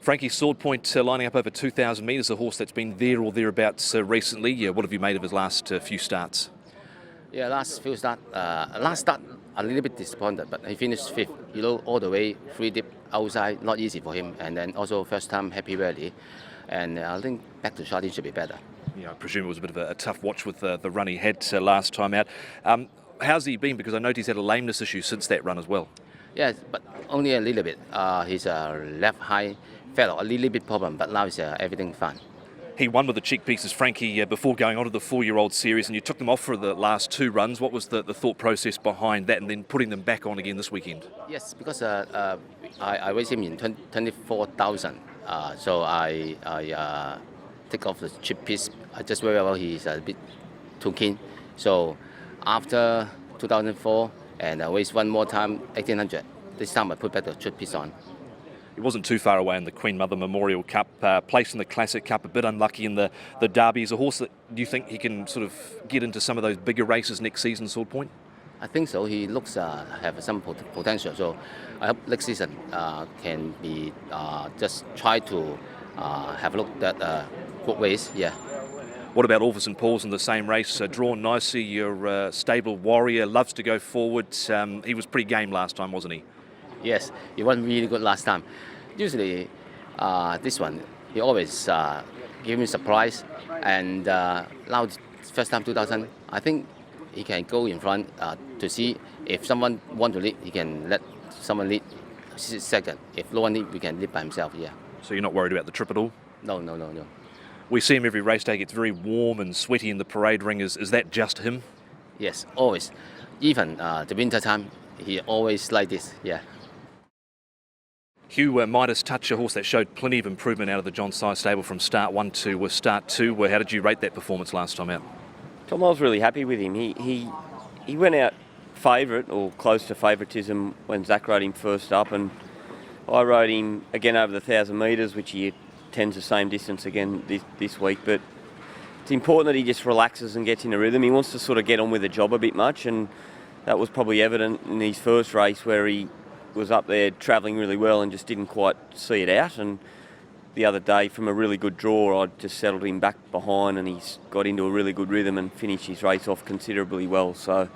Frankie, Sword Point lining up over 2,000 metres, a horse that's been there or thereabouts recently. What have you made of his last few starts? Yeah, last start a little bit disappointed, but he finished fifth. All the way 3 deep outside, not easy for him. And then also first time Happy Valley, and I think back to shot he should be better. Yeah, I presume it was a bit of a tough watch with the run he had last time out. How's he been? Because I noticed he's had a lameness issue since that run as well. Yeah, but only a little bit. His left high fell a little bit problem, but now it's everything fine. He won with the cheek pieces, Frankie, before going on to the 4-year-old series, and you took them off for the last 2 runs. What was the thought process behind that and then putting them back on again this weekend? Yes, because I raised him in 24,000. So I take off the cheap piece. I just worry about he's a bit too keen. So after 2004, and I raised one more time, 1,800. This time I put back the cheap piece on. He wasn't too far away in the Queen Mother Memorial Cup, placed in the Classic Cup, a bit unlucky in the Derby. He's a horse that, do you think he can sort of get into some of those bigger races next season, Sword Point? I think so. He looks have some potential. So I hope next season can be just try to have a look at good race. Yeah. What about Orvis and Paul's in the same race? Drawn nicely, your stable warrior, loves to go forward. He was pretty game last time, wasn't he? Yes, he was really good last time. Usually, this one, he always give me surprise. And now, first time 2000, I think he can go in front to see if someone want to lead, he can let someone lead second. If no one lead, we can lead by himself, yeah. So you're not worried about the trip at all? No. We see him every race day, gets very warm and sweaty in the parade ring. Is that just him? Yes, always. Even the winter time, he always like this, yeah. Hugh, MIDAS Touch, a horse that showed plenty of improvement out of the John Size stable from start 1 to start 2. How did you rate that performance last time out? Tom, I was really happy with him. He went out favourite or close to favouritism when Zach rode him first up, and I rode him again over the 1,000 metres, which he tends the same distance again this week. But it's important that he just relaxes and gets in a rhythm. He wants to sort of get on with the job a bit much, and that was probably evident in his first race where he was up there travelling really well and just didn't quite see it out. And the other day, from a really good draw, I just settled him back behind, and he's got into a really good rhythm and finished his race off considerably well. So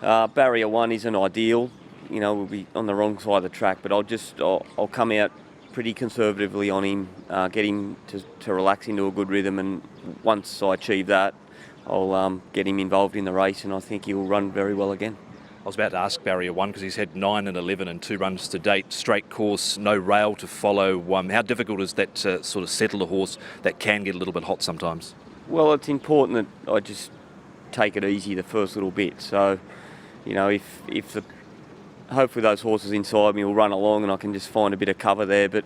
barrier 1 isn't ideal, we'll be on the wrong side of the track, but I'll come out pretty conservatively on him, get him to relax into a good rhythm, and once I achieve that, I'll get him involved in the race, and I think he'll run very well again. I was about to ask barrier 1 because he's had 9 and 11 and 2 runs to date, straight course, no rail to follow. How difficult is that to sort of settle a horse that can get a little bit hot sometimes? Well, it's important that I just take it easy the first little bit. So, hopefully those horses inside me will run along and I can just find a bit of cover there. But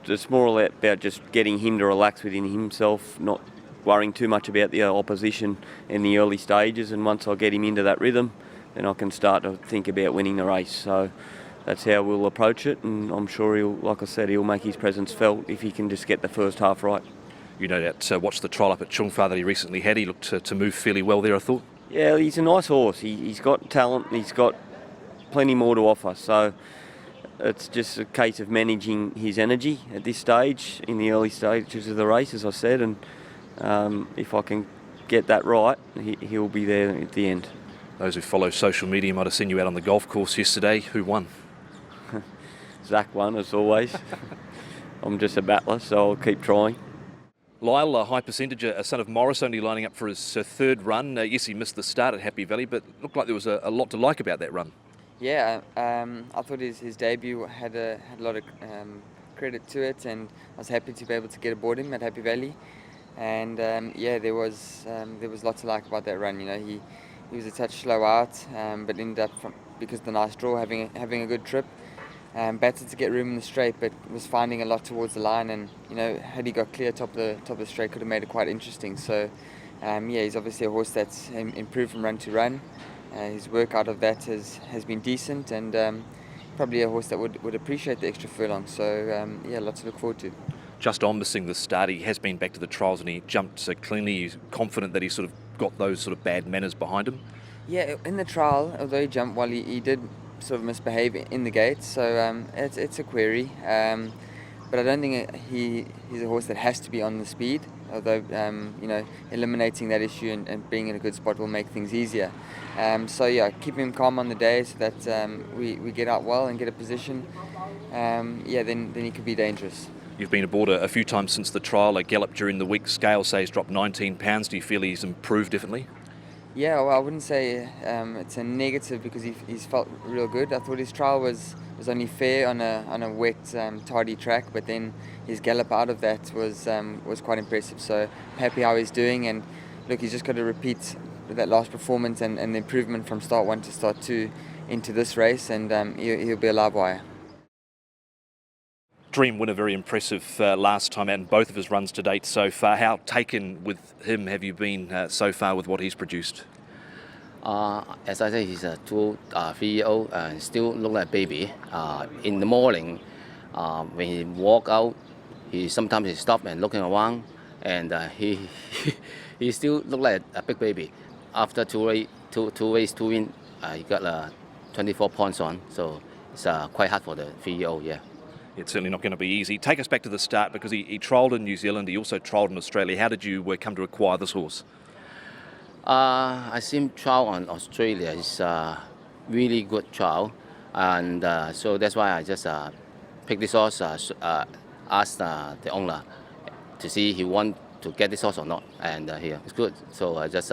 it's more about just getting him to relax within himself, not worrying too much about the opposition in the early stages. And once I get him into that rhythm, then I can start to think about winning the race. So that's how we'll approach it, and I'm sure he'll make his presence felt if he can just get the first half right. You know that watched the trial up at Chungfa that he recently had. He looked to move fairly well there, I thought. Yeah, he's a nice horse. He's got talent. He's got plenty more to offer. So it's just a case of managing his energy at this stage, in the early stages of the race, as I said. And if I can get that right, he'll be there at the end. Those who follow social media might have seen you out on the golf course yesterday. Who won? Zach won, as always. I'm just a battler, so I'll keep trying. Lyle, a high percentage, a son of Morris, only lining up for his 3rd run. Yes, he missed the start at Happy Valley, but looked like there was a lot to like about that run. Yeah, I thought his debut had a lot of credit to it, and I was happy to be able to get aboard him at Happy Valley. And there was lots to like about that run. He was a touch slow out, but ended up, because of the nice draw, having a good trip. Batted to get room in the straight, but was finding a lot towards the line. And had he got clear top of the straight, could have made it quite interesting. So, he's obviously a horse that's improved from run to run. His work out of that has been decent, and probably a horse that would appreciate the extra furlong. So, lots to look forward to. Just on missing the start, he has been back to the trials and he jumped so cleanly. He's confident that he sort of got those sort of bad manners behind him. Yeah, in the trial, although he jumped well, he did sort of misbehave in the gate, so it's a query. but I don't think he's a horse that has to be on the speed. Although eliminating that issue and being in a good spot will make things easier. So yeah, keep him calm on the day so that we get out well and get a position. Then he could be dangerous. You've been aboard a few times since the trial. A gallop during the week. Scale says dropped 19 pounds. Do you feel he's improved definitely? Yeah, well, I wouldn't say it's a negative because he's felt real good. I thought his trial was only fair on a wet, tardy track, but then his gallop out of that was quite impressive. So happy how he's doing, and look, he's just got to repeat that last performance and the improvement from start 1 to start 2 into this race, and he'll be a live wire. Dream winner, very impressive last time out in both of his runs to date so far. How taken with him have you been so far with what he's produced? As I say, he's a 3-year-old and still look like a baby. In the morning, when he walk out, sometimes he stop and looking around, and he still look like a big baby. After two race, two win, he got 24 points on, so it's quite hard for the 3-year-old. Yeah. It's certainly not going to be easy. Take us back to the start, because he trialled in New Zealand, he also trialled in Australia. How did you come to acquire this horse? I seen trial on Australia. It's a really good trial, and so that's why I just picked this horse, asked the owner to see he want to get this horse or not, and here it's good. So I just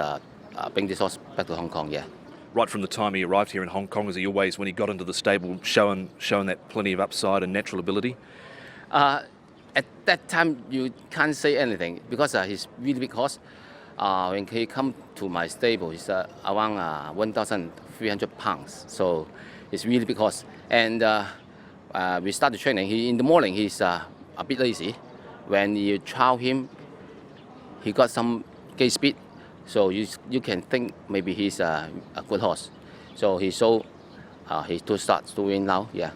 bring this horse back to Hong Kong. Yeah. Right from the time he arrived here in Hong Kong, was he always, when he got into the stable, showing that plenty of upside and natural ability? At that time, you can't say anything because he's really big horse. When he come to my stable, he's around 1,300 pounds. So it's really big horse. And we started training. In the morning, he's a bit lazy. When you trial him, he got some gate speed. So you can think maybe he's a good horse. So he's to start to win now, yeah.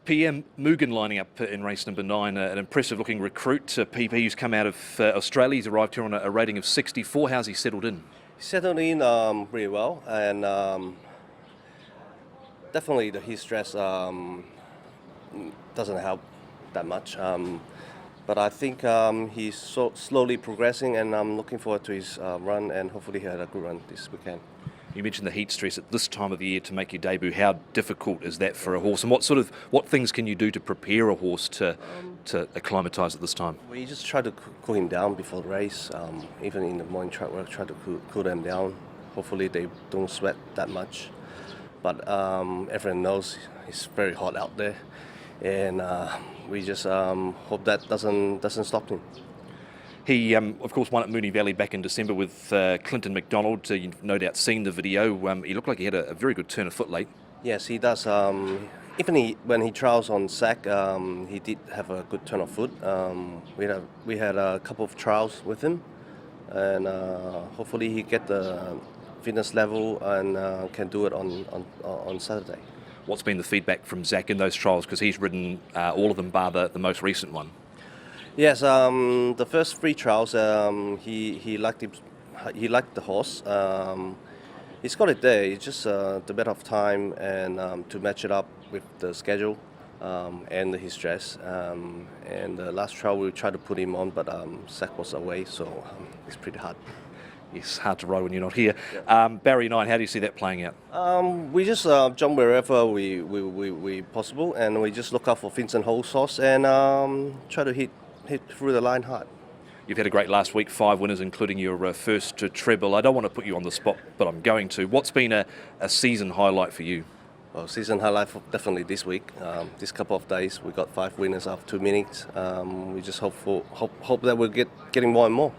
Pierre, MUGEN lining up in race number 9, an impressive looking recruit. PP, who's come out of Australia. He's arrived here on a rating of 64. How's he settled in? Settled in really well, and definitely the heat stress doesn't help that much. But I think he's slowly progressing, and I'm looking forward to his run, and hopefully he had a good run this weekend. You mentioned the heat stress at this time of the year to make your debut. How difficult is that for a horse, and what things can you do to prepare a horse to acclimatise at this time? We just try to cool him down before the race. Even in the morning track work, try to cool them down. Hopefully they don't sweat that much. But everyone knows it's very hot out there, and we just hope that doesn't stop him. He, of course, won at Moonee Valley back in December with Clinton McDonald. You've no doubt seen the video. He looked like he had a very good turn of foot late. Yes, he does. Even when he trials on sack, he did have a good turn of foot. We had a couple of trials with him, and hopefully he get the fitness level and can do it on Saturday. What's been the feedback from Zach in those trials? Because he's ridden all of them bar the most recent one. Yes, the first 3 trials, he liked the horse. He's got it there. It's just the matter of time and to match it up with the schedule and his stress. And the last trial we tried to put him on, but Zach was away, so it's pretty hard. It's hard to ride when you're not here. Yeah. Barrier 9, how do you see that playing out? We just jump wherever we possible, and we just look out for Vincent Ho's horse and try to hit through the line hard. You've had a great last week, 5 winners, including your first treble. I don't want to put you on the spot, but I'm going to. What's been a season highlight for you? Well, season highlight definitely this week. This couple of days, we got 5 winners after 2 meetings. We just hope that we'll getting more and more.